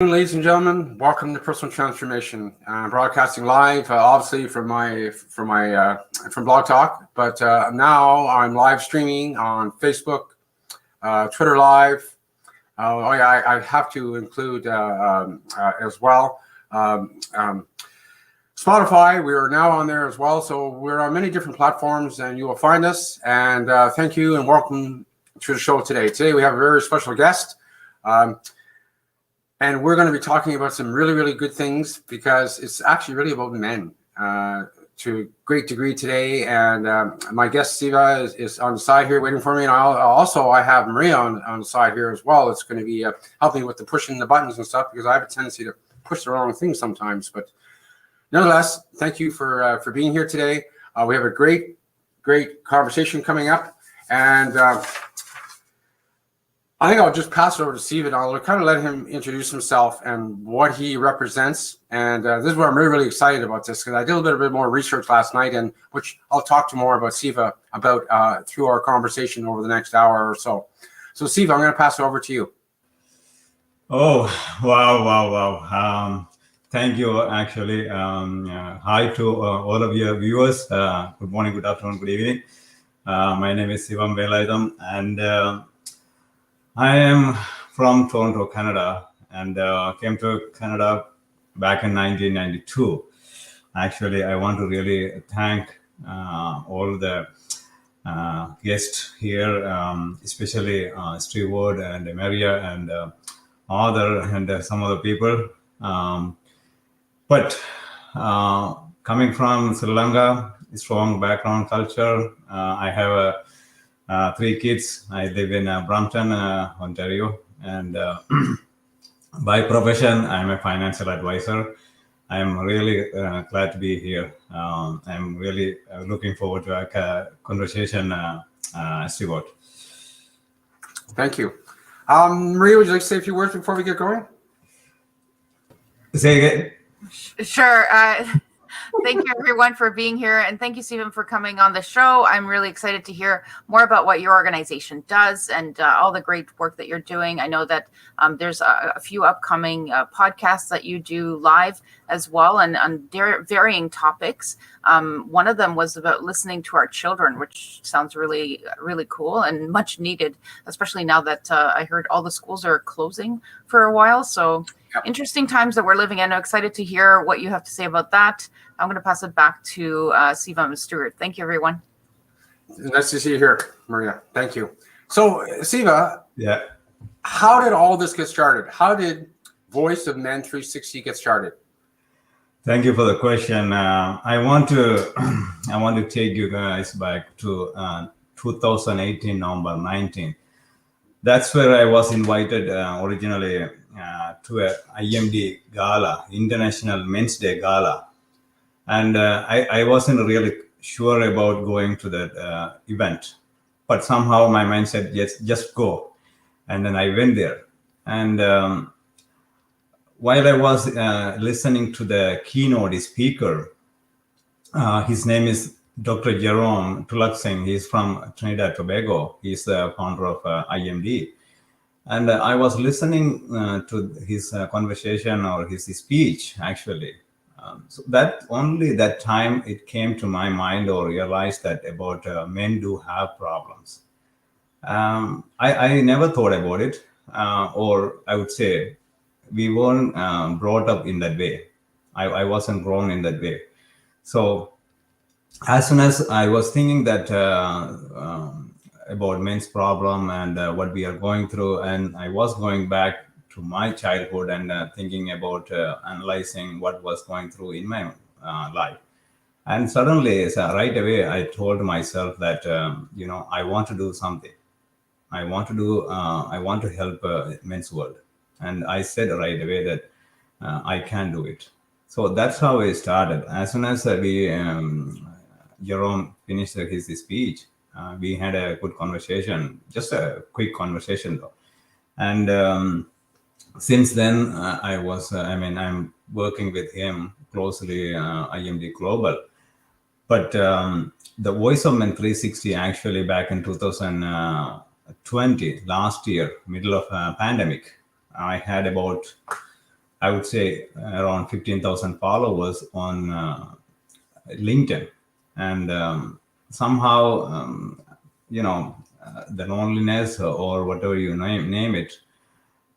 Ladies and gentlemen, welcome to Personal Transformation. Broadcasting live, obviously from Blog Talk, but now I'm live streaming on Facebook, Twitter Live. I have to include as well Spotify. We are now on there as well, so we're on many different platforms, and you will find us. And thank you and welcome to the show today. Today we have a very special guest. And we're going to be talking about some really, really good things because it's actually really about men to a great degree today. And my guest, Siva, is on the side here waiting for me. And I have Maria on the side here as well. It's going to be helping with the pushing the buttons and stuff because I have a tendency to push the wrong things sometimes. But nonetheless, thank you for being here today. We have a great conversation coming up. And I think I'll just pass it over to Stephen. I'll kind of let him introduce himself and what he represents. And this is where I'm really, really excited about this because I did a little bit more research last night, and which I'll talk to more about Siva about through our conversation over the next hour or so. So, Siva, I'm going to pass it over to you. Oh, wow. Thank you, actually. Hi to all of your viewers. Good morning, good afternoon, good evening. My name is Sivam Velautham, and I am from Toronto, Canada, and came to Canada back in 1992. Actually, I want to really thank all the guests here, especially Stewart and Maria and some other people. But coming from Sri Lanka, strong background culture, I have 3 kids. I live in Brampton, Ontario, and by profession, I'm a financial advisor. I'm really glad to be here. I'm really looking forward to a conversation, Stewart. Thank you. Maria, would you like to say a few words before we get going? Say again. Sure. Thank you, everyone, for being here. And thank you, Stephen, for coming on the show. I'm really excited to hear more about what your organization does and all the great work that you're doing. I know that there's a few upcoming podcasts that you do live as well and on varying topics. One of them was about listening to our children, which sounds really, really cool and much needed, especially now that I heard all the schools are closing for a while. So interesting times that we're living in. I'm excited to hear what you have to say about that. I'm going to pass it back to Sivam and Stewart. Thank you, everyone. Nice to see you here, Maria. Thank you. So, Siva, Yeah. How did all this get started? How did Voice of Men 360 get started? Thank you for the question. I want to take you guys back to 2018, November 19. That's where I was invited originally to a IMD gala, International Men's Day Gala. And I wasn't really sure about going to that event, but somehow my mind said, yes, just go. And then I went there. And while I was listening to the keynote speaker, his name is Dr. Jerome Tulak. He's from Trinidad Tobago. He's the founder of IMD. And I was listening to his conversation or his speech, actually. So that time it came to my mind or realized that about men do have problems. I never thought about it, or I would say we weren't brought up in that way. I wasn't grown in that way. So as soon as I was thinking that about men's problem and what we are going through, and I was going back to my childhood and thinking about analyzing what was going through in my life. And suddenly, right away, I told myself that, I want to do something. I want to help men's world. And I said right away that I can do it. So that's how it started. As soon as Jerome finished his speech, we had a good conversation, just a quick conversation though. And since then, I'm working with him closely, IMD Global. But the Voice of Men 360 actually back in 2020, last year, middle of pandemic, I had about I would say around 15,000 followers on LinkedIn. And somehow, the loneliness or whatever you name it,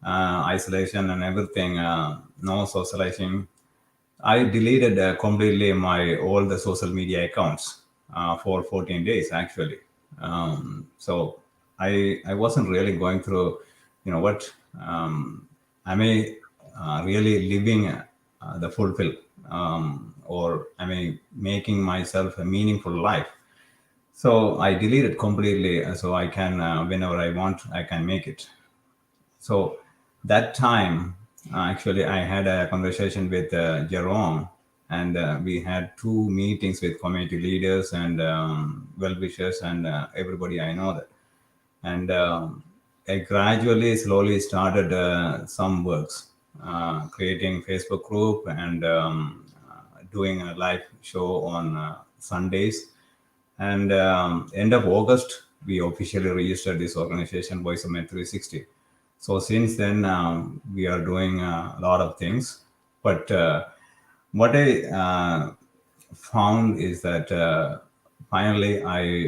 isolation and everything, no socializing. I deleted completely my all the social media accounts for 14 days actually. So I wasn't really going through, what am I really living the fulfill, or am I making myself a meaningful life? So I deleted completely, so I can whenever I want I can make it. So that time, actually, I had a conversation with Jerome, and we had 2 meetings with community leaders and well wishers and everybody I know that. And I gradually, slowly started some works, creating Facebook group and doing a live show on Sundays. And end of August, we officially registered this organization, Voice of Men 360. So since then, we are doing a lot of things. But what I found is that finally,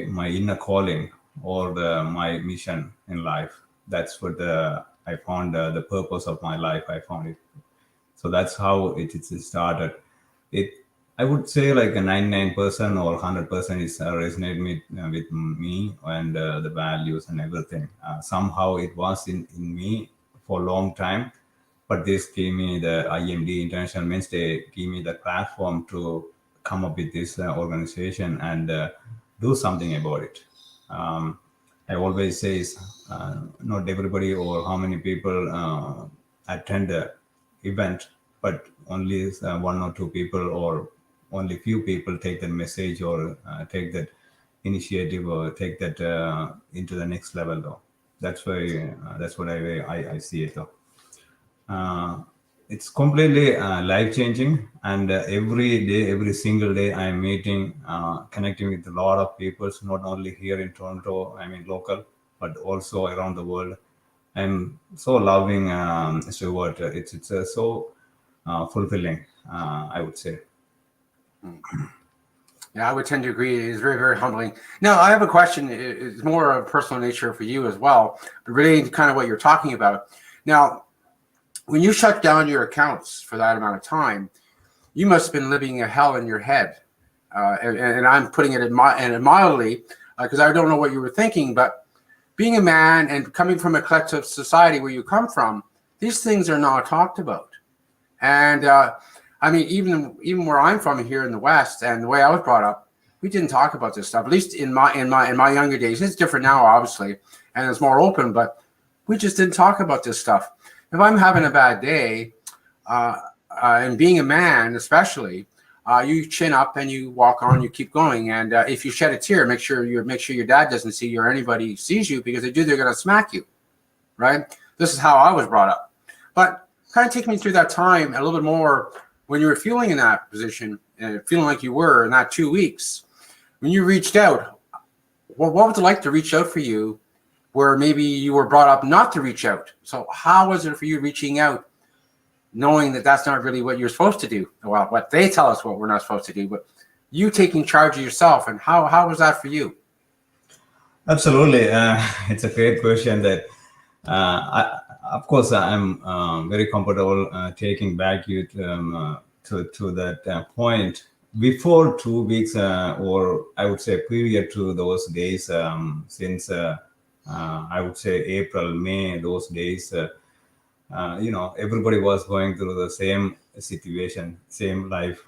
my inner calling or my mission in life. That's what I found the purpose of my life. I found it. So that's how it started. It, I would say, like a 99% or 100% is resonate with me and the values and everything. Somehow it was in me for a long time, but this gave me the IMD International Men's Day, gave me the platform to come up with this organization and do something about it. I always say, not everybody or how many people attend the event, but only 1 or 2 people or only few people take that message or take that initiative or take that into the next level. Though that's why that's what I see it though. It's completely life changing, and every day, every single day, I'm meeting, connecting with a lot of people, not only here in Toronto, I mean local, but also around the world. I'm so loving Stewart. It's so fulfilling, I would say. Yeah, I would tend to agree. It is very, very humbling. Now, I have a question. It's more of a personal nature for you as well, but relating to kind of what you're talking about. Now, when you shut down your accounts for that amount of time, you must have been living a hell in your head. And I'm putting it mildly because I don't know what you were thinking, but being a man and coming from a collective society where you come from, these things are not talked about. And I mean, even where I'm from here in the West and the way I was brought up, we didn't talk about this stuff. At least in my younger days. It's different now, obviously, and it's more open. But we just didn't talk about this stuff. If I'm having a bad day, and being a man, especially, you chin up and you walk on. You keep going. And if you shed a tear, make sure your dad doesn't see you or anybody sees you, because they do, they're going to smack you. Right? This is how I was brought up. But kind of take me through that time a little bit more. When you were feeling in that position, feeling like you were in that 2 weeks, when you reached out, what was it like to reach out for you, where maybe you were brought up not to reach out? So how was it for you reaching out, knowing that that's not really what you're supposed to do? Well, what they tell us what we're not supposed to do, but you taking charge of yourself, and how was that for you? Absolutely. It's a great question that of course, I'm very comfortable taking back you to that point. Before 2 weeks, or I would say period to those days, since I would say April, May, those days, everybody was going through the same situation, same life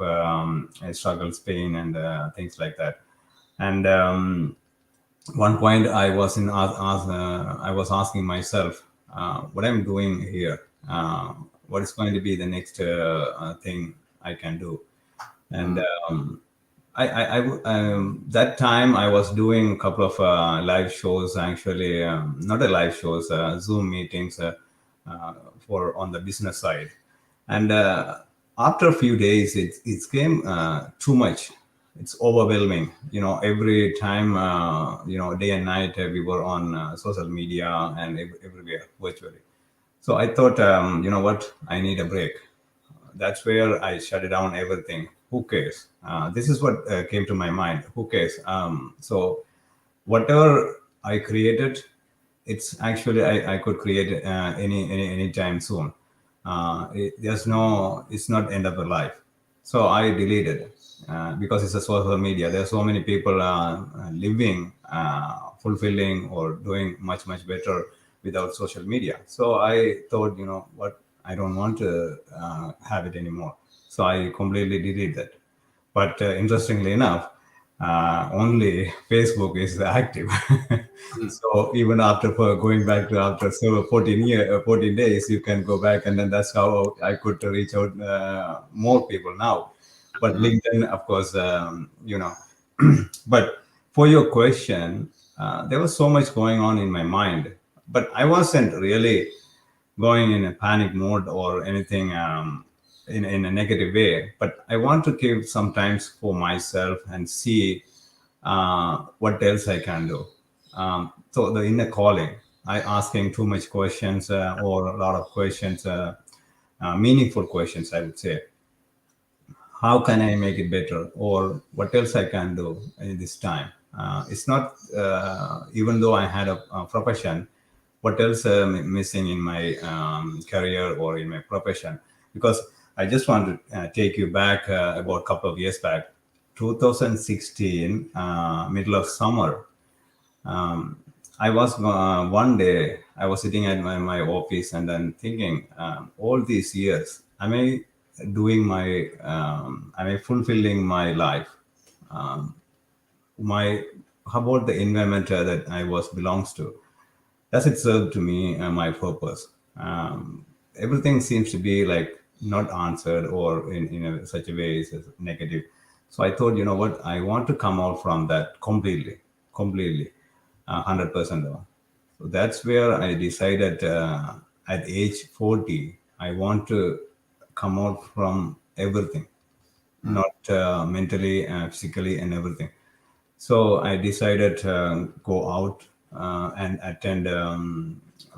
struggles, pain, and things like that. And one point, I was I was asking myself, what I'm doing here, what is going to be the next thing I can do. And that time I was doing a couple of live shows, actually, not a live shows, Zoom meetings for on the business side. And after a few days, it came too much. It's overwhelming. Every time, day and night, we were on social media and everywhere virtually. So I thought, you know what, I need a break. that's where I shut down everything. Who cares? This is what came to my mind. Who cares? So whatever I created, it's actually I could create any time soon. It's not end of the life. So I deleted because it's a social media. There are so many people living, fulfilling, or doing much better without social media. So I thought, what, I don't want to have it anymore. So I completely deleted that. But interestingly enough, only Facebook is active. So even after going back to after 14 days, you can go back, and then that's how I could reach out more people now. But LinkedIn, of course, But for your question, there was so much going on in my mind, but I wasn't really going in a panic mode or anything in a negative way. But I want to give some times for myself and see what else I can do. So the inner calling, I asking too much questions or a lot of questions, meaningful questions, I would say. How can I make it better, or what else I can do in this time? It's not even though I had a profession, what else missing in my career or in my profession? Because I just want to take you back about a couple of years back, 2016, middle of summer. I was one day I was sitting at my office and then thinking, all these years, am I fulfilling my life? My How about the environment that I was belongs to? Does it serve to me my purpose? Everything seems to be like not answered, or in such a way is negative. So I thought, you know what, I want to come out from that completely, 100% though. So that's where I decided at age 40, I want to come out from everything, not mentally, physically, and everything. So I decided to go out and attend a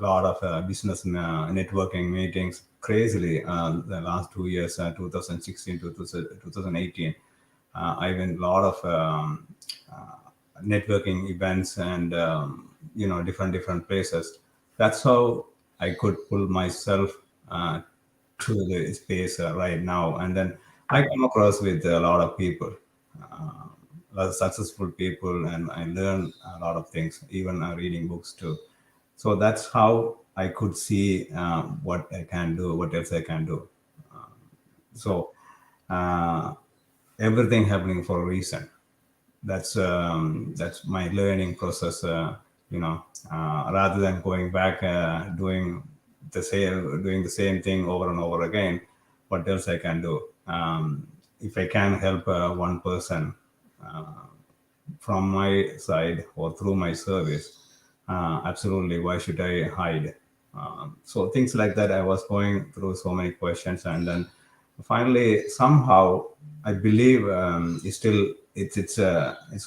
lot of business networking meetings. Crazily, the last 2 years, 2016 to 2018, I went a lot of networking events and different places. That's how I could pull myself to the space right now. And then I come across with a lot of people, a lot of successful people, and I learn a lot of things, even reading books too. So that's how I could see what I can do, what else I can do. So uh, everything happening for a reason. That's my learning process. Rather than going back doing the same thing over and over again, what else I can do? If I can help one person from my side or through my service, absolutely. Why should I hide? So things like that. I was going through so many questions, and then finally, somehow, I believe it's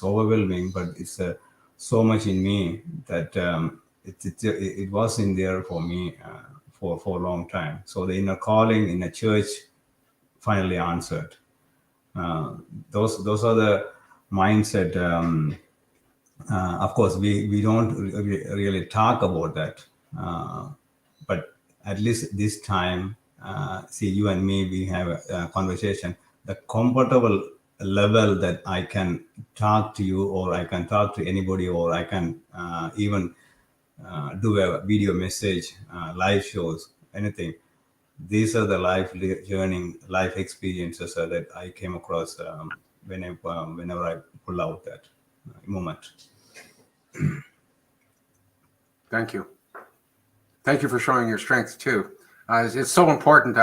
overwhelming, but it's so much in me that it was in there for me for a long time. So the inner calling in a church finally answered. Those are the mindset. Of course, we don't really talk about that, but at least this time, see, you and me, we have a conversation. The comfortable level that I can talk to you, or I can talk to anybody, or I can even do a video message, live shows, anything. These are the learning, life experiences that I came across whenever I pull out that moment. Thank you. Thank you for showing your strength too. It's so important.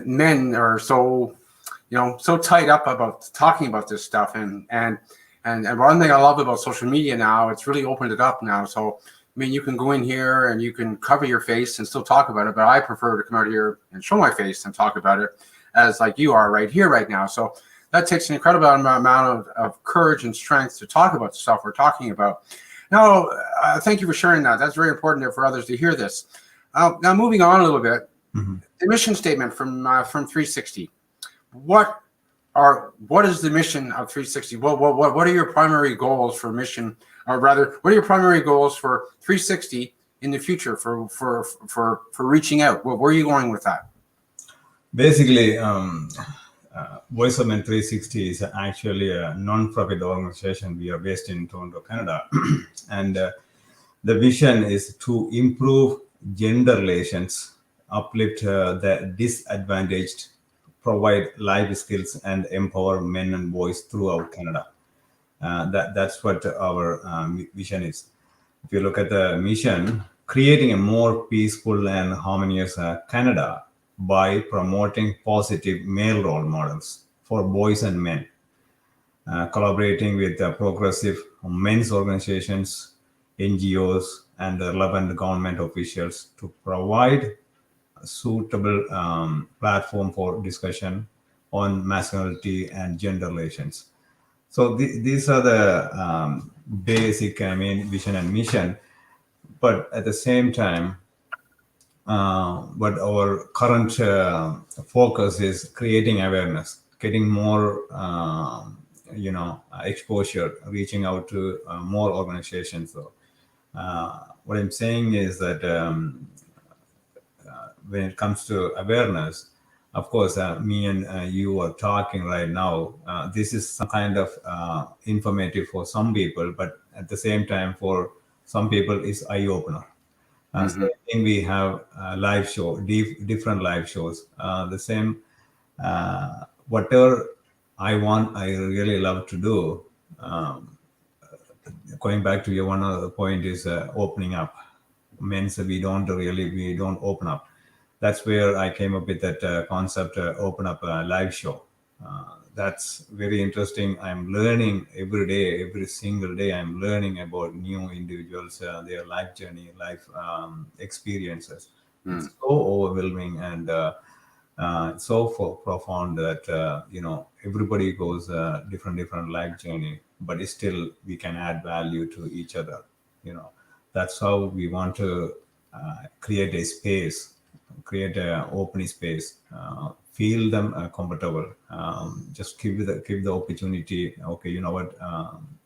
Men are so, so tied up about talking about this stuff, and one thing I love about social media now, it's really opened it up now. So you can go in here and you can cover your face and still talk about it, but I prefer to come out here and show my face and talk about it, as like you are right here, right now. So that takes an incredible amount of courage and strength to talk about the stuff we're talking about. Now, thank you for sharing that. That's very important for others to hear this. Now, moving on a little bit, the mission statement from 360. What is the mission of 360? What are your primary goals for mission, or rather, what are your primary goals for 360 in the future for reaching out? Where are you going with that? Basically, Voice of Men 360 is actually a non-profit organization. We are based in Toronto, Canada, and the vision is to improve gender relations, uplift the disadvantaged, provide life skills, and empower men and boys throughout Canada. That's what our vision is. If you look at the mission, creating a more peaceful and harmonious Canada by promoting positive male role models for boys and men, collaborating with progressive men's organizations, NGOs, and relevant government officials to provide a suitable platform for discussion on masculinity and gender relations. So these are the basic, vision and mission. But at the same time, but our current focus is creating awareness, getting more, exposure, reaching out to more organizations. So, what I'm saying is that when it comes to awareness, of course, me and you are talking right now. This is some kind of informative for some people, but at the same time, for some people, it's eye opener. Same thing, we have live show, different live shows. The same, whatever I really love to do. Going back to your one other point is opening up. Means we don't open up. That's where I came up with that concept, open up a live show. That's very interesting. I'm learning every day, every single day. I'm learning about new individuals, their life journey, life experiences. It's so overwhelming and so profound that everybody goes different life journey, but still we can add value to each other. That's how we want to create a space, create an open space, feel them comfortable, just give the opportunity. Okay, you know what,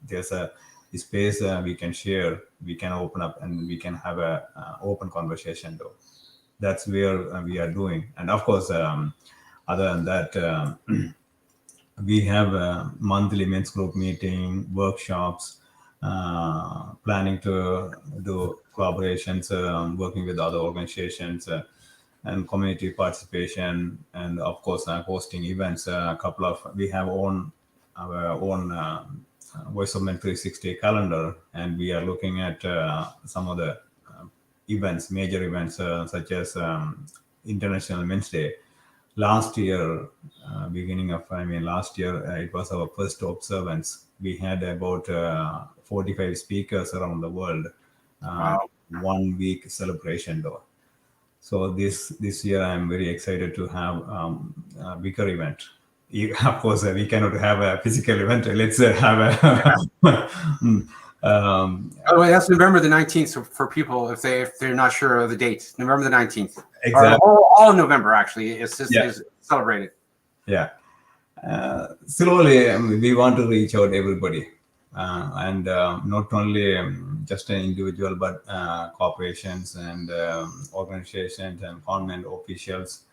there's a space we can share, we can open up, and we can have a open conversation though. That's where we are doing. And of course, other than that, we have a monthly men's group meeting, workshops, planning to do collaborations, working with other organizations, and community participation, and of course hosting events. We have our own Voice of Men 360 calendar, and we are looking at some of the major events, such as International Men's Day. Last year, it was our first observance. We had about 45 speakers around the world. Wow. 1 week celebration though. So this year, I'm very excited to have a bigger event. Of course, we cannot have a physical event. Let's have a. By the way, that's November the 19th. So for people, if they're not sure of the date, November the 19th. Exactly. All of November, actually, is celebrated. Yeah. Slowly, we want to reach out everybody, and not only just an individual, but corporations and organizations and government officials,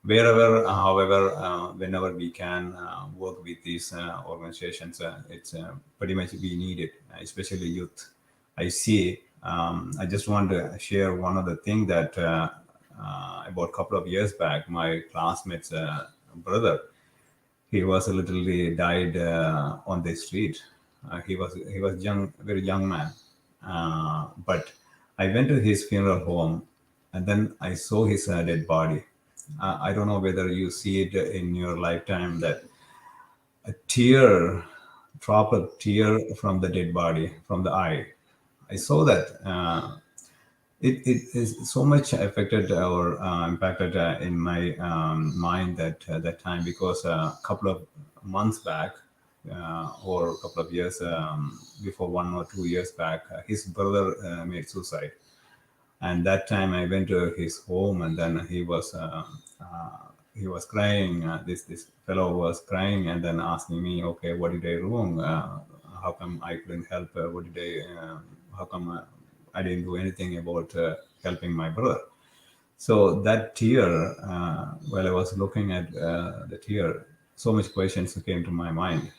wherever, however, whenever we can work with these organizations. It's pretty much we need it, especially youth. I see. I just want to share one other thing that about a couple of years back, my classmate's brother, he was literally died on the street. He was young, very young man. But I went to his funeral home, and then I saw his dead body. I don't know whether you see it in your lifetime, that a drop of tear from the dead body, from the eye. I saw that. It is so much affected or impacted in my mind that time, because a couple of months back, or a couple of years before, 1 or 2 years back, his brother made suicide. And that time I went to his home, and then he was he was crying. This fellow was crying and then asking me, okay, what did I wrong? How come I couldn't help? How come I didn't do anything about helping my brother? So that tear, while I was looking at the tear, so much questions came to my mind.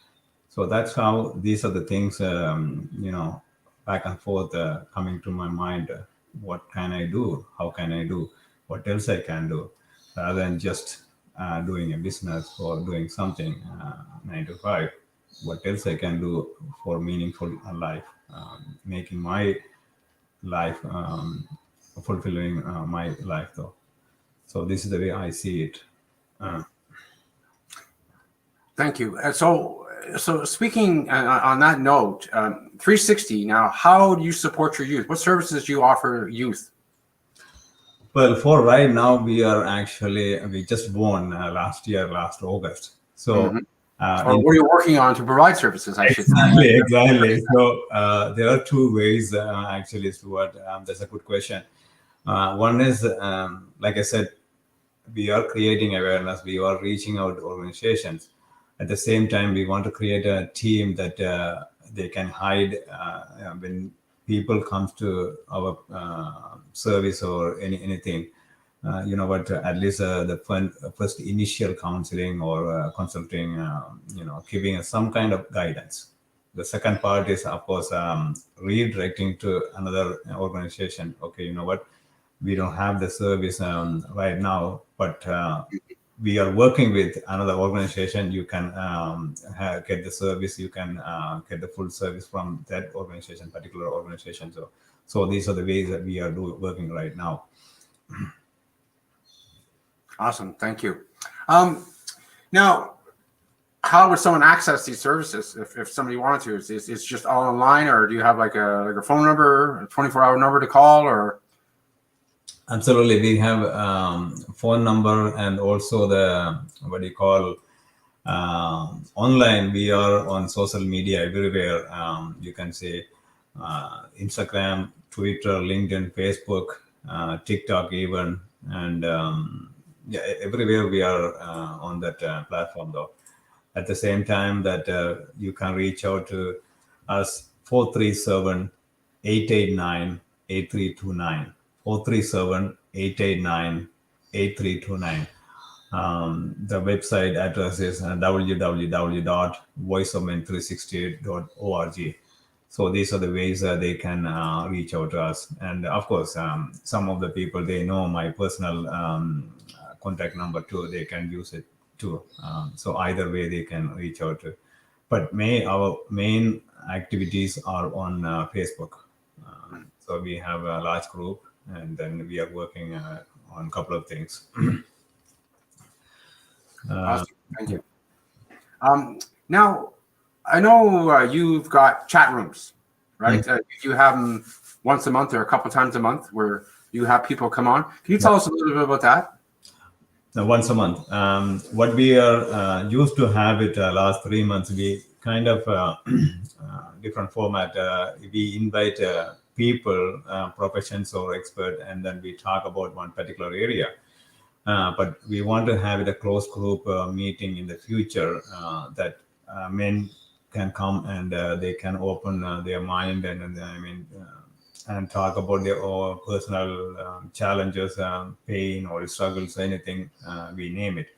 So that's how these are the things, back and forth coming to my mind. What can I do? How can I do? What else I can do? Rather than just doing a business or doing something 9 to 5. What else I can do for meaningful life, making my life, fulfilling my life though. So this is the way I see it. Thank you. So speaking on that note, 360 now, how do you support your youth? What services do you offer youth? Well, for right now, we just won last August. So Or what are you working on to provide services, I should say? Exactly. So there are two ways, actually, Stuart. That's a good question. One is, like I said, we are creating awareness. We are reaching out to organizations. At the same time, we want to create a team that they can hide when people comes to our service or anything. At least the first initial counseling or consulting, giving us some kind of guidance. The second part is, of course, redirecting to another organization. Okay, you know what? We don't have the service right now, but we are working with another organization. You can get the service. You can get the full service from that particular organization. So these are the ways that we are working right now. Awesome, thank you. Now, how would someone access these services if somebody wanted to? Is it's just all online, or do you have like a phone number, a 24-hour number to call, or? Absolutely, we have phone number and also the online. We are on social media everywhere. You can say Instagram, Twitter, LinkedIn, Facebook, TikTok even, and everywhere we are on that platform though. At the same time that you can reach out to us 437-889-8329. 437-889-8329. The website address is www.voiceofmen360.org. So these are the ways they can reach out to us. And of course, some of the people, they know my personal contact number too. They can use it too. So either way they can reach out to. But our main activities are on Facebook. So we have a large group, and then we are working on a couple of things. Awesome. Thank you. Now, I know you've got chat rooms, right? You have them once a month or a couple times a month where you have people come on. Can you tell us a little bit about that? Once a month. What we are used to have it last 3 months, we kind of different format. We invite people, professions or expert, and then we talk about one particular area. But we want to have it a closed group meeting in the future that men can come and they can open their mind and talk about their own personal challenges, pain or struggles, anything, we name it,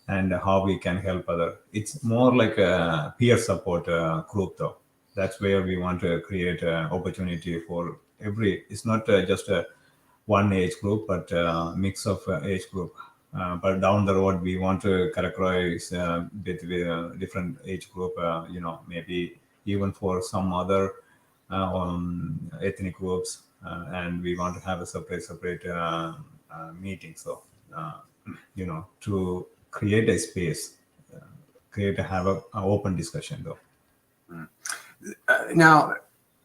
and how we can help other. It's more like a peer support group though. That's where we want to create an opportunity for it's not just a one age group, but a mix of age group. But down the road, we want to characterize with a different age group, maybe even for some other ethnic groups, and we want to have a separate meeting. So, to create a space, have an open discussion though. Now,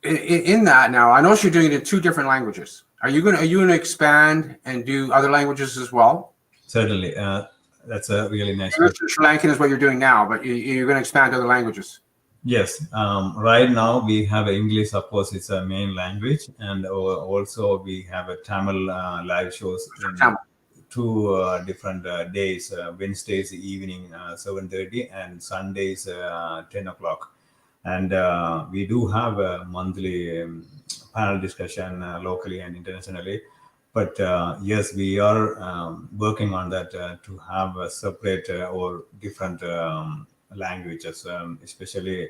in that, now I know you're doing it in 2 different languages. Are you going to expand and do other languages as well? Certainly, that's a really nice question. Sri Lankan is what you're doing now, but you're going to expand to other languages. Yes, right now we have English, of course, it's a main language, and also we have a Tamil live shows in two different days, Wednesdays evening 7:30 and Sundays 10 o'clock. And we do have a monthly panel discussion locally and internationally. But yes, we are working on that to have a separate or different languages, especially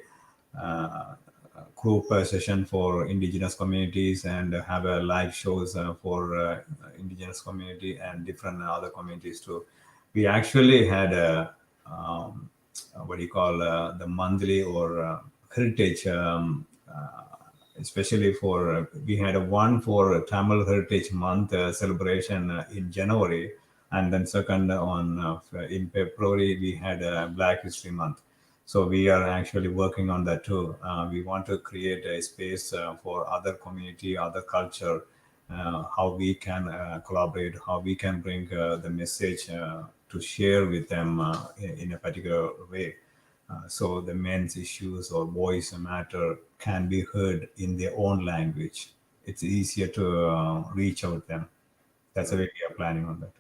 group session for indigenous communities, and have a live shows for indigenous community and different other communities too. We actually had a what do you call the monthly or heritage, especially for we had a one for Tamil Heritage Month celebration in January, and then second on in February we had a Black History Month. So we are actually working on that too. We want to create a space for other community, other culture, how we can collaborate, how we can bring the message to share with them in a particular way. So the men's issues or voice matter can be heard in their own language. It's easier to reach out them. That's the way we are planning on that.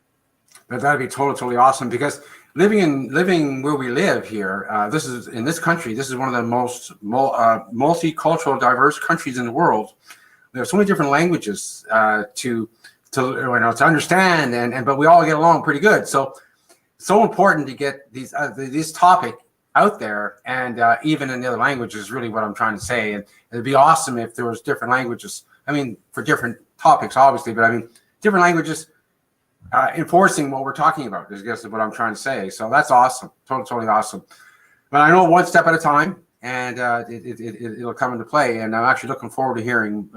But that'd be totally awesome, because living where we live here, this is in this country. This is one of the most multicultural, diverse countries in the world. There's so many different languages to understand, but we all get along pretty good. So important to get this topic out there, and even in the other languages is really what I'm trying to say. And it'd be awesome if there was different languages. I mean, for different topics, obviously, but I mean, different languages enforcing what we're talking about is, I guess, what I'm trying to say. So that's awesome, totally awesome. But I know one step at a time, and it'll come into play. And I'm actually looking forward to hearing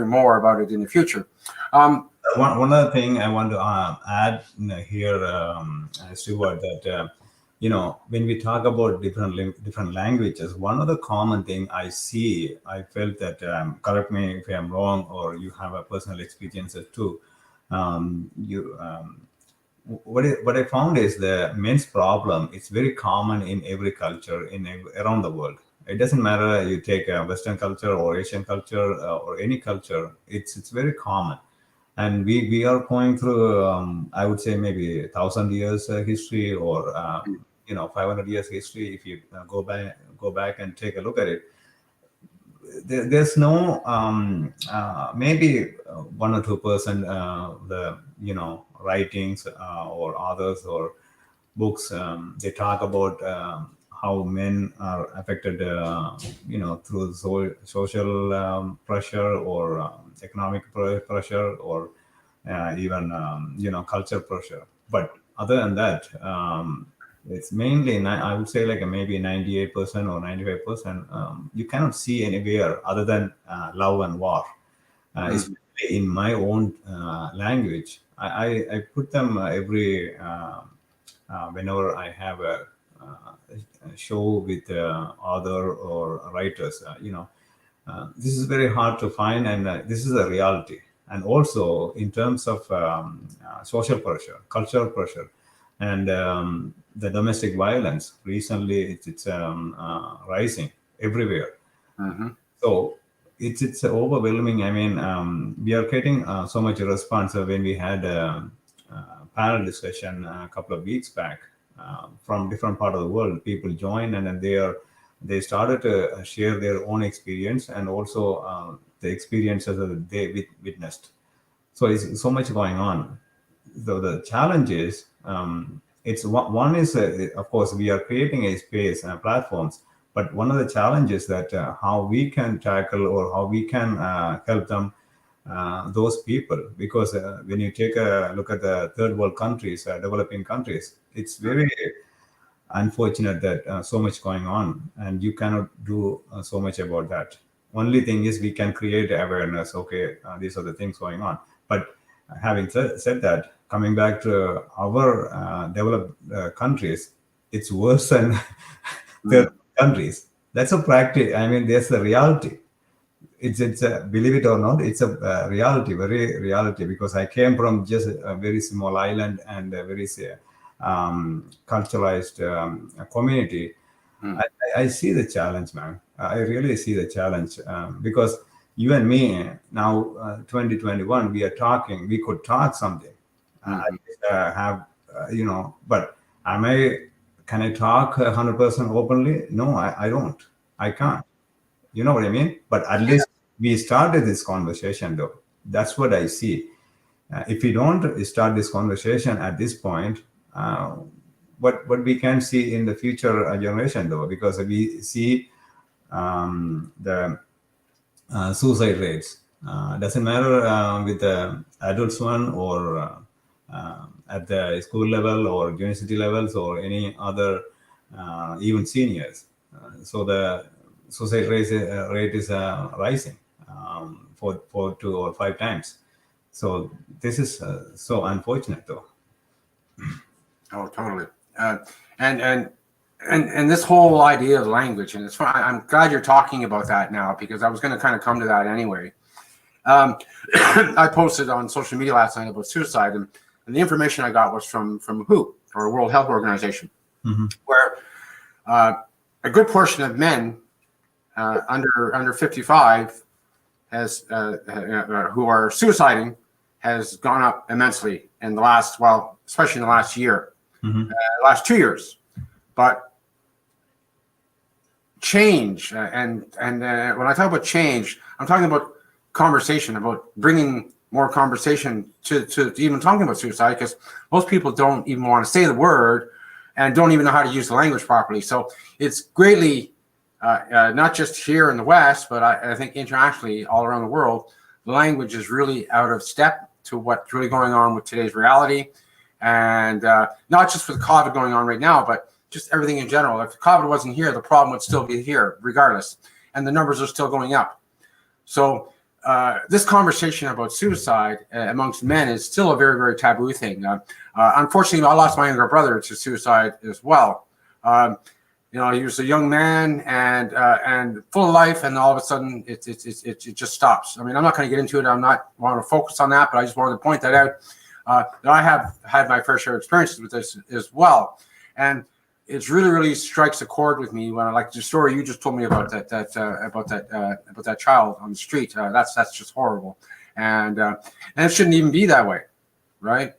more about it in the future. One other thing I want to add here, Stewart, that when we talk about different languages, one of the common thing I felt that, correct me if I'm wrong, or you have a personal experience too. What I found is the men's problem. It's very common in every culture around the world. It doesn't matter you take a Western culture or Asian culture or any culture. It's very common, and we are going through I would say maybe 1,000 years history, or 500 years history. If you go back and take a look at it, there's no maybe 1 or 2% the writings or authors or books they talk about how men are affected through social pressure or economic pressure, or even culture pressure. But other than that, it's mainly, I would say, like maybe 98% or 95%. You cannot see anywhere other than love and war. Especially in my own language, I put them every whenever I have a show with author or writers. This is very hard to find, and this is a reality. And also in terms of social pressure, cultural pressure, and the domestic violence recently, it's rising everywhere. So it's overwhelming. I mean, we are getting so much response when we had a panel discussion a couple of weeks back from different part of the world. People joined, and then they started to share their own experience, and also the experiences that they witnessed. So it's so much going on. So the challenge is, it's one is of course we are creating a space and platforms, but one of the challenges that how we can tackle or how we can help them, those people, because when you take a look at the third world countries, developing countries, it's very unfortunate that so much going on, and you cannot do so much about that. Only thing is we can create awareness. Okay, these are the things going on. But having said that, coming back to our developed countries, it's worse than third countries. That's a practice. I mean, there's a reality. It's a, believe it or not, it's a reality, very reality, because I came from just a very small island and a very culturalized community. I see the challenge, man. I really see the challenge because you and me now, 2021, we could talk something. Mhm. Have but can I talk 100% openly? No, I don't. I can't. You know what I mean? But at least we started this conversation, though. That's what I see. If we don't start this conversation at this point, what we can see in the future generation, though, because we see the suicide rates. Doesn't matter with the adults one or at the school level or university levels or any other, even seniors. So the suicide rate is rising for 2 or 5 times. So this is so unfortunate, though. Oh, totally. Uh, and and and this whole idea of language, and it's fine. I'm glad you're talking about that now because I was going to kind of come to that anyway. I posted on social media last night about suicide, and the information I got was from WHO, or World Health Organization, where a good portion of men under 55 has who are suiciding has gone up immensely in the last, well, especially in the last year, last 2 years. But change, and when I talk about change, I'm talking about conversation, about bringing more conversation to even talking about suicide, because most people don't even want to say the word and don't even know how to use the language properly. So it's greatly, not just here in the West, but I think internationally, all around the world, the language is really out of step to what's really going on with today's reality. And not just with COVID going on right now, but just everything in general. If COVID wasn't here, the problem would still be here regardless. And the numbers are still going up. So this conversation about suicide amongst men is still a very, very taboo thing. Unfortunately, I lost my younger brother to suicide as well. He was a young man and full of life, and all of a sudden it just stops. I mean, I'm not going to get into it. I'm not want to focus on that, but I just wanted to point that out. That I have had my fair share of experiences with this as well, and it really, really strikes a chord with me when I like the story you just told me about that child on the street. That's just horrible, and it shouldn't even be that way, right?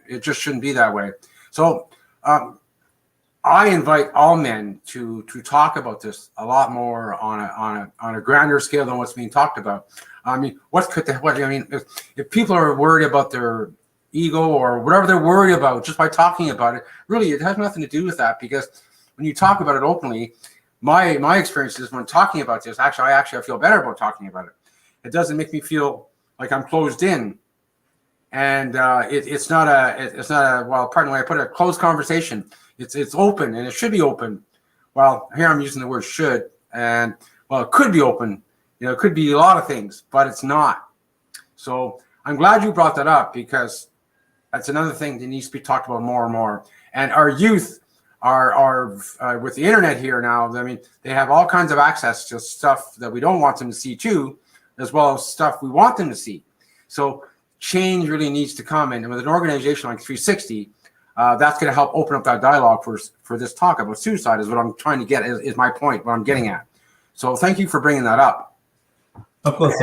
It just shouldn't be that way. So I invite all men to talk about this a lot more on a grander scale than what's being talked about. I mean, if people are worried about their ego or whatever they're worried about just by talking about it, really it has nothing to do with that, because when you talk about it openly, my experience is when talking about this, I feel better about talking about it. It doesn't make me feel like I'm closed in, and it's not a well, pardon the way I put it, a closed conversation. It's open, and it should be open. Well, here I'm using the word should, and well, it could be open. It could be a lot of things, but it's not. So I'm glad you brought that up, because that's another thing that needs to be talked about more and more. And our youth are with the internet here now. I mean, they have all kinds of access to stuff that we don't want them to see too, as well as stuff we want them to see. So change really needs to come. And with an organization like 360, that's going to help open up that dialogue for this talk about suicide, is what I'm trying to get, is my point, what I'm getting at. So thank you for bringing that up. Of course,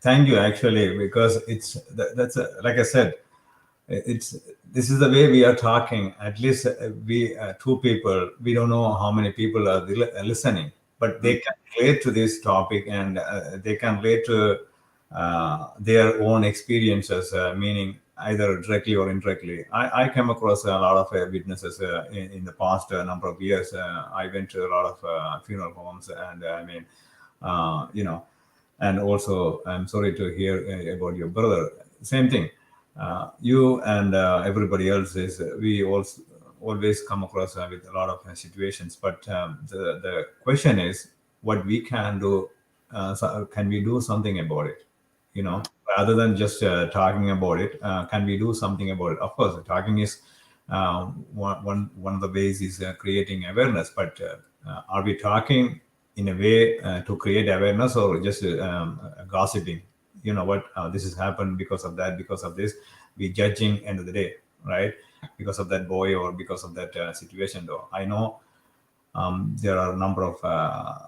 thank you, actually, because that's like I said, this is the way we are talking. At least we two people, we don't know how many people are listening, but they can relate to this topic, and they can relate to their own experiences, meaning either directly or indirectly. I came across a lot of witnesses in the past number of years. I went to a lot of funeral homes, and and also I'm sorry to hear about your brother. Same thing. You and everybody else we also always come across with a lot of situations, but the question is what we can do. Can we do something about it? Rather than just talking about it, can we do something about it? Of course, talking is one of the ways is creating awareness, but are we talking in a way to create awareness, or just gossiping? This has happened because of that, because of this. We judging end of the day, right? Because of that boy or because of that situation, though. I know there are a number of,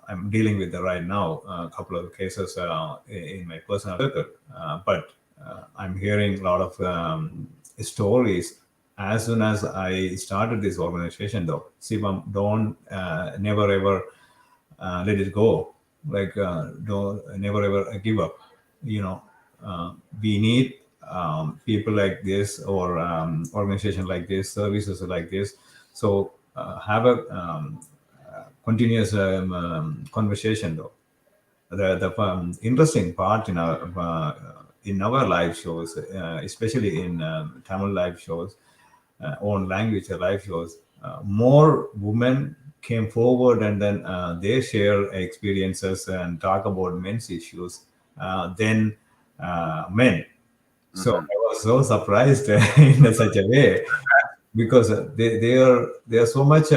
I'm dealing with right now, a couple of cases in my personal circle. But I'm hearing a lot of stories. As soon as I started this organization, though, Sivam, don't never ever let it go. Like don't never ever give up. You know, we need people like this, or organization like this, services like this. So have a continuous conversation, though. The interesting part in our live shows, especially in Tamil live shows, own language live shows, more women came forward, and then they share experiences and talk about men's issues than men. So I was so surprised in such a way, because they are so much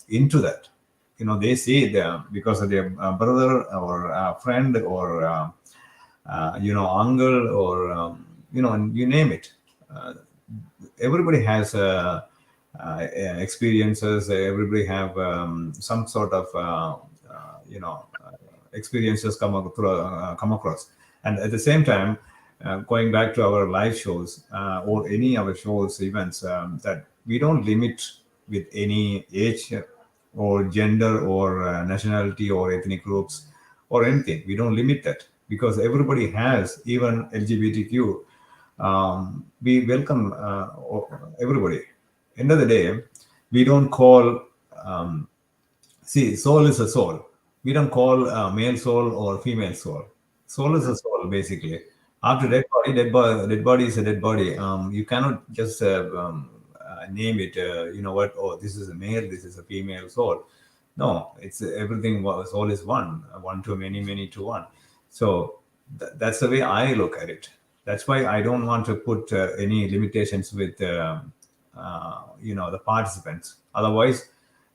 into that. You know, they see them because of their brother or friend, or uncle, or you name it. Everybody has experiences. Everybody have some sort of experiences come across. And at the same time, going back to our live shows, or any other shows, events, that we don't limit with any age or gender or nationality or ethnic groups or anything. We don't limit that, because everybody has, even LGBTQ. We welcome everybody. End of the day, we don't call, see, soul is a soul. We don't call male soul or female soul. Soul is a soul, basically. After dead body is a dead body. You cannot just name it, oh, this is a male, this is a female soul. No, it's everything. Soul is one to many, many to one. So that's the way I look at it. That's why I don't want to put any limitations with the participants. Otherwise,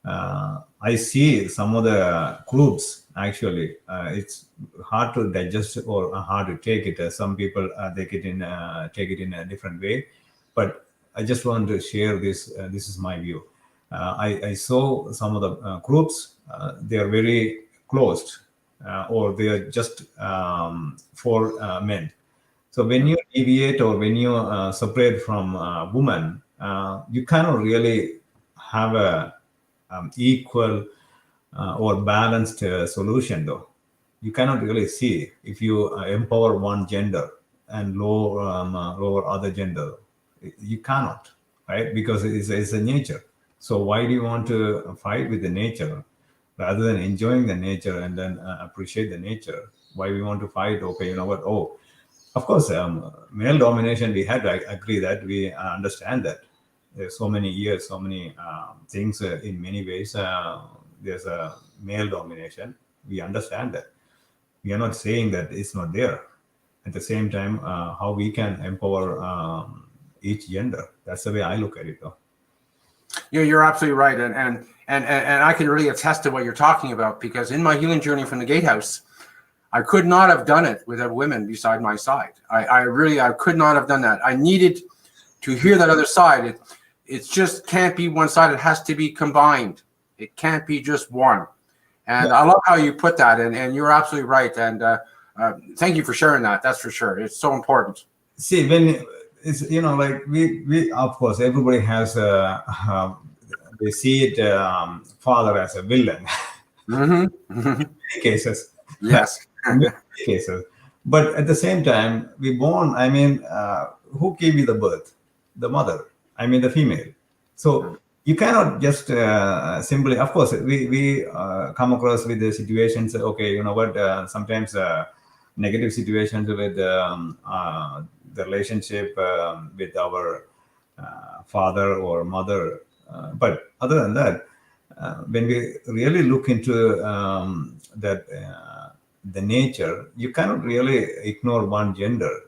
I see some of the groups, actually it's hard to digest or hard to take it. Some people take it in a different way, but I just want to share this. This is my view. I saw some of the groups. They are very closed, or they are just for men. So when you deviate, or when you separate from women, you cannot really have a equal or balanced solution, though. You cannot really see if you empower one gender and lower other gender. You cannot, right? Because it's a nature. So why do you want to fight with the nature rather than enjoying the nature and then appreciate the nature? Why we want to fight? Okay, you know what? Oh, of course, male domination, we had to agree that. We understand that. There's so many years, so many things in many ways. There's a male domination. We understand that. We are not saying that it's not there. At the same time, how we can empower each gender. That's the way I look at it, though. You're absolutely right, and I can really attest to what you're talking about, because in my healing journey from the gatehouse, I could not have done it without women beside my side. I could not have done that. I needed to hear that other side. It just can't be one side. It has to be combined. It can't be just one. And I love how you put that, and you're absolutely right. And thank you for sharing that. That's for sure. It's so important. See, when it's, like we of course, everybody has they see it father as a villain. Mm-hmm. In many cases. Yes. In many cases. But at the same time, we born, who gave you the birth? The mother. The female. So you cannot just simply, of course, we come across with the situations. Okay, you know what? Sometimes negative situations with the relationship with our father or mother. But other than that, when we really look into the nature, you cannot really ignore one gender.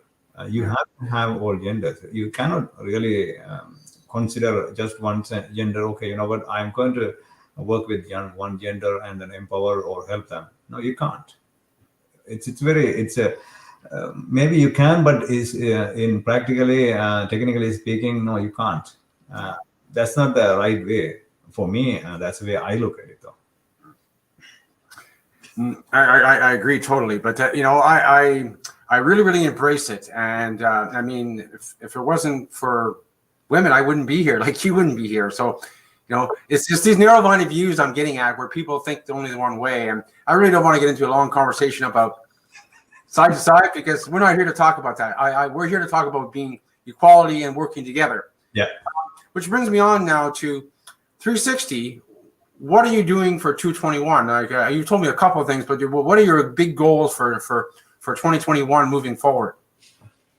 You have to have all genders. You cannot really consider just one gender. Okay, you know what? I'm going to work with one gender and then empower or help them. No, you can't. It's a maybe you can, but is in practically, technically speaking, no, you can't. That's not the right way for me. That's the way I look at it, though. I agree totally, but I I really, really embrace it. And I mean, if it wasn't for women, I wouldn't be here. Like you wouldn't be here. So, it's just these narrow-minded views I'm getting at, where people think only the one way. And I really don't want to get into a long conversation about side to side, because we're not here to talk about that. We're here to talk about being equality and working together. Yeah. Which brings me on now to 360. What are you doing for 221? Like you told me a couple of things, but what are your big goals for 2021 moving forward?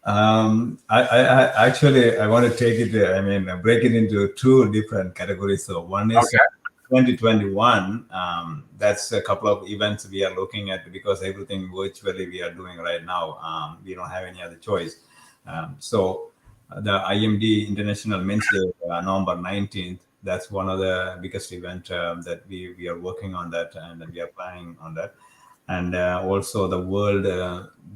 I actually want to take it. Break it into two different categories. So one is 2021. That's a couple of events we are looking at, because everything virtually we are doing right now. We don't have any other choice. So the IMD International Men's Day, November 19th. That's one of the biggest event that we are working on that, and we are planning on that. And also the World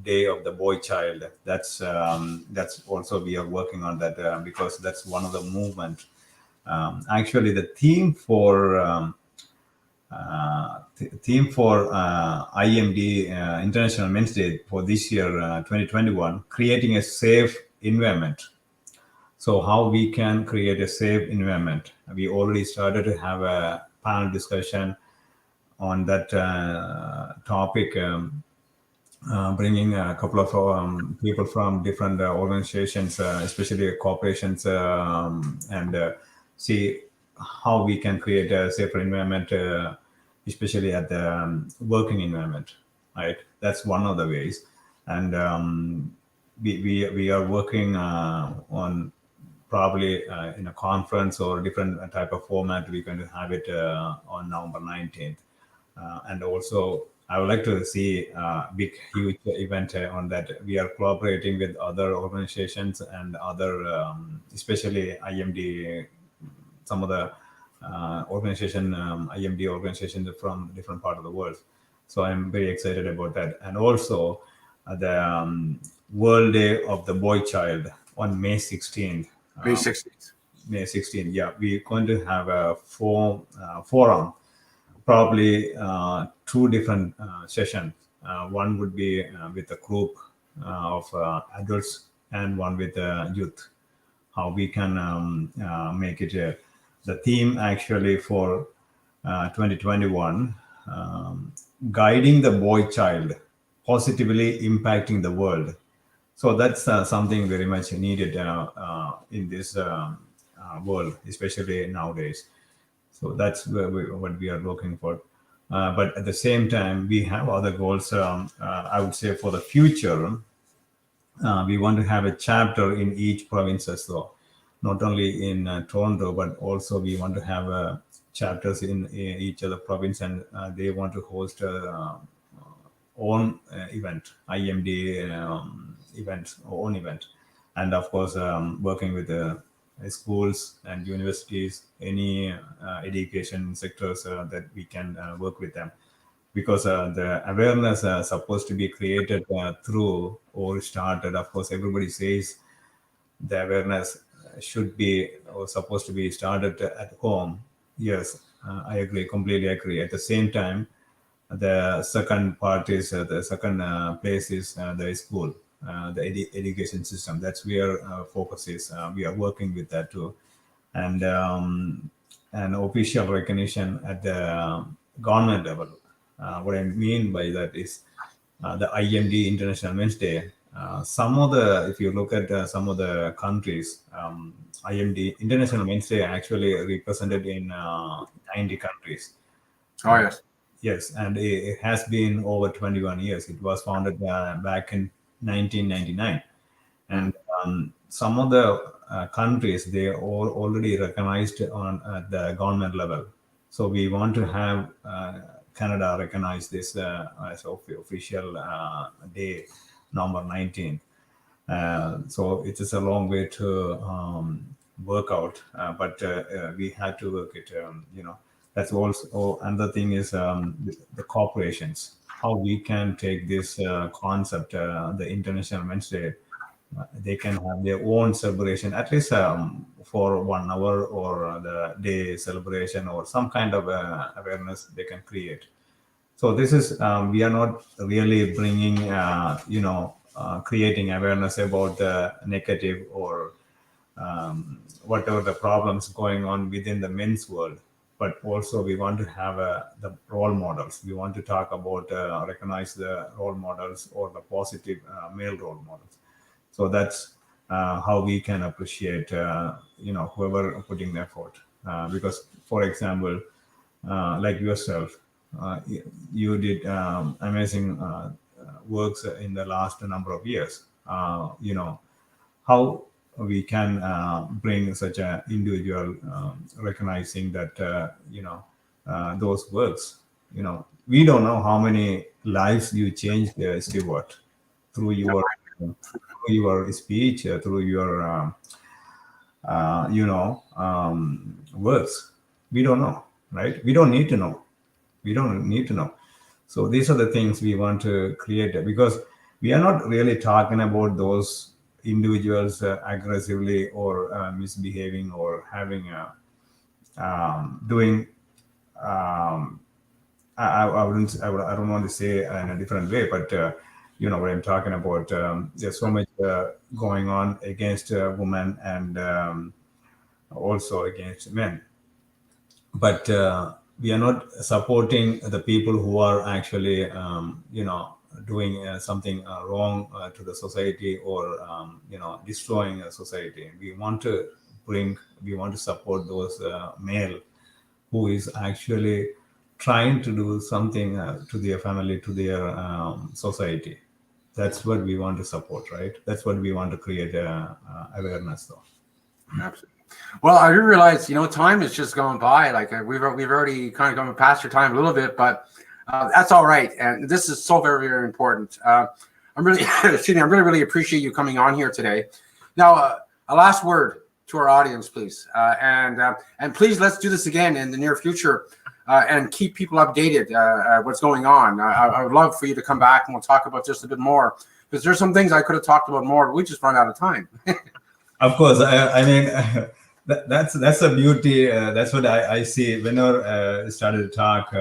Day of the Boy Child. That's also we are working on that, because that's one of the movement. Actually, the theme for IMD International Men's Day for this year, 2021, creating a safe environment. So how we can create a safe environment? We already started to have a panel discussion on that topic, bringing a couple of people from different organizations, especially corporations, and see how we can create a safer environment, especially at the working environment, right? That's one of the ways. And we are working on probably in a conference or different type of format. We're going to have it on November 19th. And also, I would like to see a big, huge event on that. We are collaborating with other organizations and other, especially IMD, some of the IMD organizations from different part of the world. So I'm very excited about that. And also the World Day of the Boy Child on May 16th. May 16th. May 16th, yeah. We're going to have a forum, probably two different sessions. One would be with a group of adults, and one with youth. How we can make it the theme actually for 2021, guiding the boy child, positively impacting the world. So that's something very much needed in this world, especially nowadays. So that's what we are looking for. But at the same time, we have other goals. I would say for the future, we want to have a chapter in each province as well. Not only in Toronto, but also we want to have chapters in each of the province, and they want to host own event, IMD own event, and of course working with schools and universities, any education sectors that we can work with them, because the awareness supposed to be created through or started. Of course, everybody says the awareness should be or supposed to be started at home. Yes, I agree, completely agree. At the same time, the second part is the second place is the school, the education system. That's where focus is. We are working with that too, and an official recognition at the government level. What I mean by that is the IMD International Men's Day. If you look at some of the countries, IMD International Men's Day actually represented in 90 countries. Oh yes. Yes, and it has been over 21 years. It was founded back in 1999, and some of the countries, they all already recognized at the government level. So we want to have Canada recognize this as official day, November 19th. So it is a long way to work out, but we had to work it. That's also another thing is the corporations. How we can take this concept, the International Men's Day, they can have their own celebration, at least for 1 hour, or the day celebration, or some kind of awareness they can create. So this is we are not really bringing creating awareness about the negative or whatever the problems going on within the men's world. But also we want to have the role models. We want to talk about, recognize the role models or the positive male role models. So that's how we can appreciate, whoever putting the effort. Because, for example, like yourself, you did amazing works in the last number of years. How we can bring such an individual recognizing that those works. We don't know how many lives you changed, Stewart, through your speech, through your words. We don't know, right? We don't need to know. We don't need to know. So these are the things we want to create, because we are not really talking about those individuals aggressively or misbehaving or having doing. I don't want to say in a different way, but what I'm talking about. There's so much going on against women and also against men. But we are not supporting the people who are actually, doing something wrong to the society or, destroying a society. We want to support those male who is actually trying to do something to their family, to their society. That's what we want to support, right? That's what we want to create awareness though. Absolutely. Well, I didn't realize, time is just going by. Like we've already kind of gone past your time a little bit, but that's all right. And this is so very, very important. I'm really, excuse me, I really appreciate you coming on here today. Now, a last word to our audience, please, and please let's do this again in the near future, and keep people updated what's going on. I would love for you to come back and we'll talk about just a bit more, because there's some things I could have talked about more, but we just run out of time. Of course, I mean, that's a beauty. That's what I see whenever I started to talk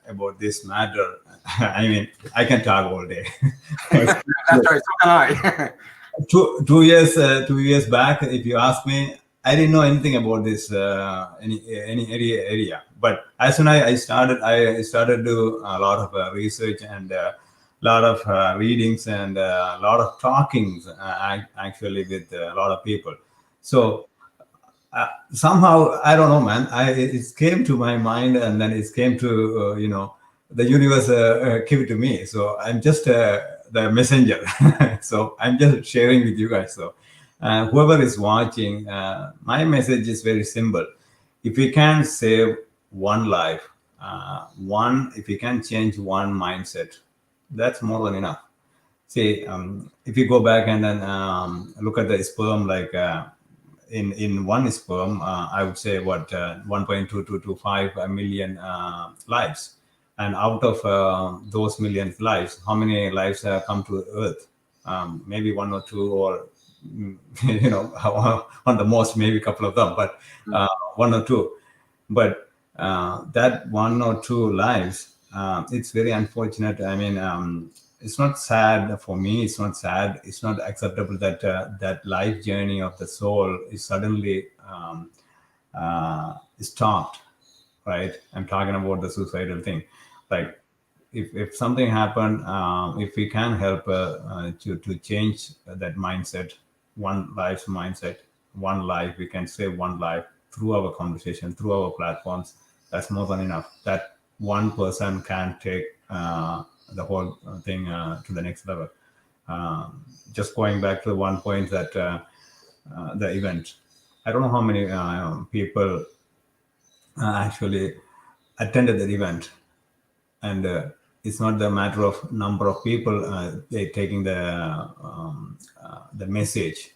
about this matter. I mean, I can talk all day. That's right. So can I. 2 years back, if you ask me, I didn't know anything about this any area. But as soon as I started to do a lot of research and a lot of readings and a lot of talkings actually with a lot of people. So somehow, I don't know, man, it came to my mind, and then it came to the universe gave it to me. So I'm just the messenger. So I'm just sharing with you guys. So whoever is watching, my message is very simple. If we can save one life, if we can change one mindset, that's more than enough. See, if you go back and then look at the sperm, like in one sperm, I would say 1.2225 million lives. And out of those million lives, how many lives come to Earth? Maybe one or two, or on the most, maybe a couple of them, but one or two. But that one or two lives, it's very unfortunate. I mean, it's not sad for me. It's not sad. It's not acceptable that that life journey of the soul is suddenly stopped. Right? I'm talking about the suicidal thing. Like, if something happened, if we can help to change that mindset, one life's mindset, one life, we can save one life through our conversation, through our platforms. That's more than enough. That one person can take the whole thing to the next level. Just going back to one point, that the event, I don't know how many people actually attended the event, and it's not the matter of number of people taking the message.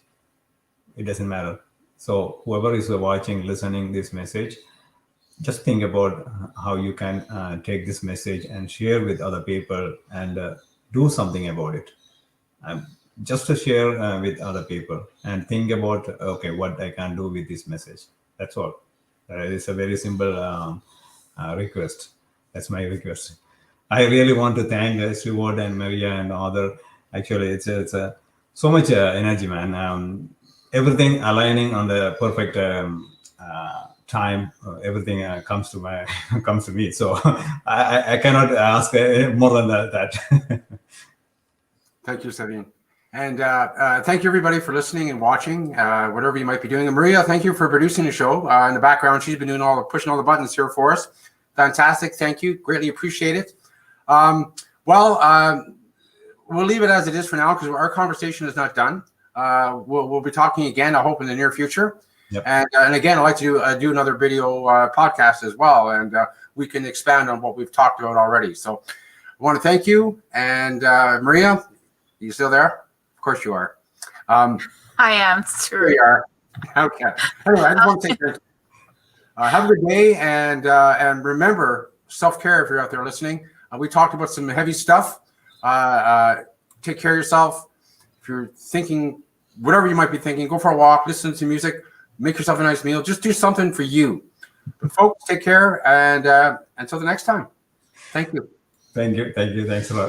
It doesn't matter. So whoever is watching, listening this message, just think about how you can take this message and share with other people and do something about it. Just to share with other people and think about, okay, what I can do with this message. That's all. It's a very simple request. That's my request. I really want to thank Stewart and Maria and other Actually, it's so much energy, man. Everything aligning on the perfect time. Everything comes to me. So I cannot ask more than that. Thank you, Sivam. And thank you, everybody, for listening and watching, whatever you might be doing. And Maria, thank you for producing the show. In the background, she's been doing pushing all the buttons here for us. Fantastic. Thank you. Greatly appreciate it. We'll leave it as it is for now because our conversation is not done. We'll be talking again, I hope, in the near future. Yep. And again, I'd like to do another video podcast as well, and we can expand on what we've talked about already. So I want to thank you. And Maria, you still there? Of course you are. I am. Sure. You are. Okay. Anyway, I just want to take care. Have a good day, and remember self-care if you're out there listening. We talked about some heavy stuff. Take care of yourself. If you're thinking, whatever you might be thinking, go for a walk, listen to music, make yourself a nice meal. Just do something for you. But folks, take care, and until the next time. Thank you. Thank you. Thanks a lot.